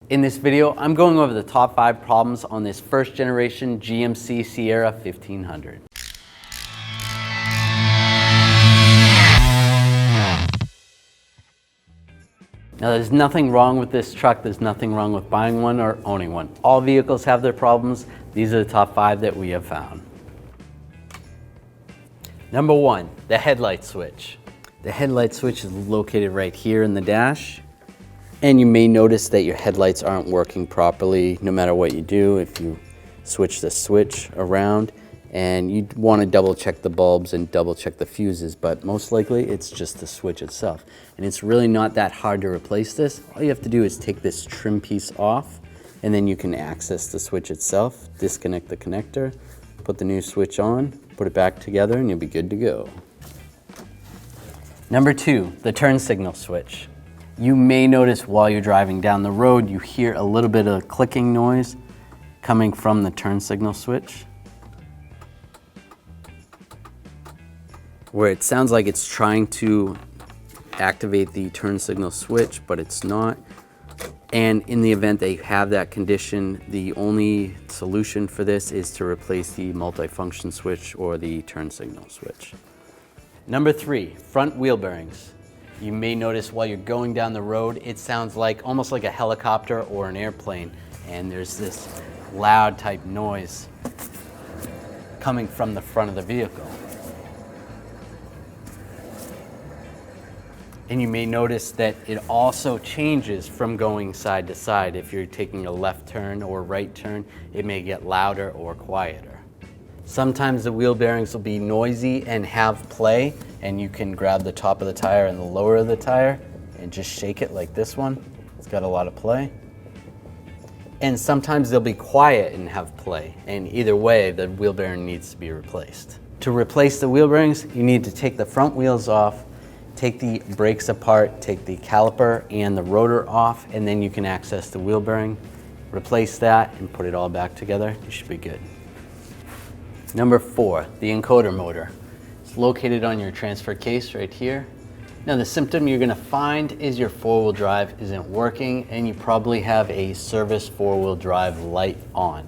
In this video, I'm going over the top 5 problems on this first generation GMC Sierra 1500. Now there's nothing wrong with this truck, there's nothing wrong with buying one or owning one. All vehicles have their problems. These are the top 5 that we have found. Number 1, the headlight switch. The headlight switch is located right here in the dash. And you may notice that your headlights aren't working properly no matter what you do. If you switch the switch around, and you want to double check the bulbs and double check the fuses, but most likely it's just the switch itself. And it's really not that hard to replace this. All you have to do is take this trim piece off, and then you can access the switch itself, disconnect the connector, put the new switch on, put it back together, and you'll be good to go. Number 2, the turn signal switch. You may notice while you're driving down the road, you hear a little bit of clicking noise coming from the turn signal switch, where it sounds like it's trying to activate the turn signal switch, but it's not. And in the event they have that condition, the only solution for this is to replace the multifunction switch or the turn signal switch. Number 3, front wheel bearings. You may notice while you're going down the road, it sounds like almost like a helicopter or an airplane, and there's this loud type noise coming from the front of the vehicle. And you may notice that it also changes from going side to side. If you're taking a left turn or right turn, it may get louder or quieter. Sometimes the wheel bearings will be noisy and have play, and you can grab the top of the tire and the lower of the tire and just shake it like this one. It's got a lot of play. And sometimes they'll be quiet and have play, and either way the wheel bearing needs to be replaced. To replace the wheel bearings, you need to take the front wheels off, take the brakes apart, take the caliper and the rotor off, and then you can access the wheel bearing, replace that, and put it all back together. You should be good. Number 4, the encoder motor. It's located on your transfer case right here. Now the symptom you're going to find is your 4-wheel drive isn't working, and you probably have a service 4-wheel drive light on.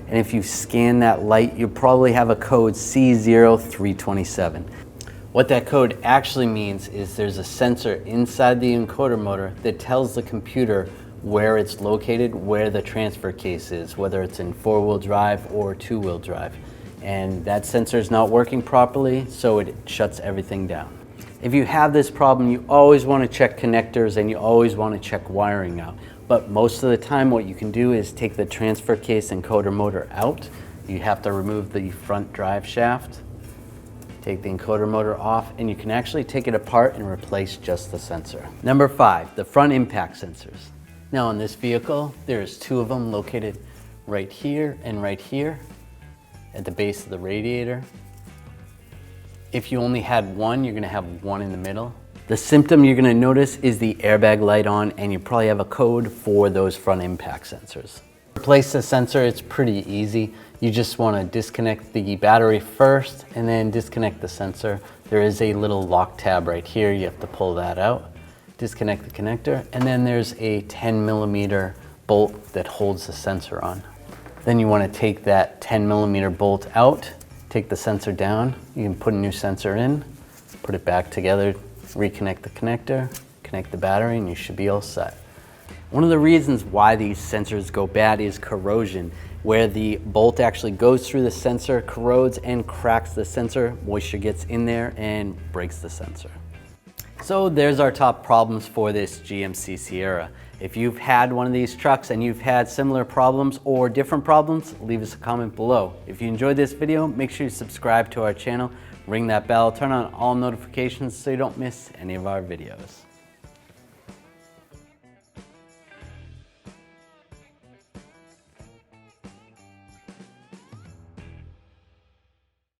And if you scan that light, you probably have a code C0327. What that code actually means is there's a sensor inside the encoder motor that tells the computer where it's located, where the transfer case is, whether it's in 4-wheel drive or 2-wheel drive. And that sensor is not working properly, so it shuts everything down. If you have this problem, you always want to check connectors and you always want to check wiring out. But most of the time what you can do is take the transfer case encoder motor out. You have to remove the front drive shaft, take the encoder motor off, and you can actually take it apart and replace just the sensor. Number 5, the front impact sensors. Now in this vehicle, there's 2 of them located right here and right here at the base of the radiator. If you only had one, you're gonna have one in the middle. The symptom you're gonna notice is the airbag light on, and you probably have a code for those front impact sensors. To replace the sensor, it's pretty easy. You just wanna disconnect the battery first and then disconnect the sensor. There is a little lock tab right here. You have to pull that out, disconnect the connector, and then there's a 10mm bolt that holds the sensor on. Then you want to take that 10mm bolt out, take the sensor down. You can put a new sensor in, put it back together, reconnect the connector, connect the battery, and you should be all set. One of the reasons why these sensors go bad is corrosion, where the bolt actually goes through the sensor, corrodes and cracks the sensor, moisture gets in there and breaks the sensor. So there's our top problems for this GMC Sierra. If you've had one of these trucks and you've had similar problems or different problems, leave us a comment below. If you enjoyed this video, make sure you subscribe to our channel, ring that bell, turn on all notifications so you don't miss any of our videos.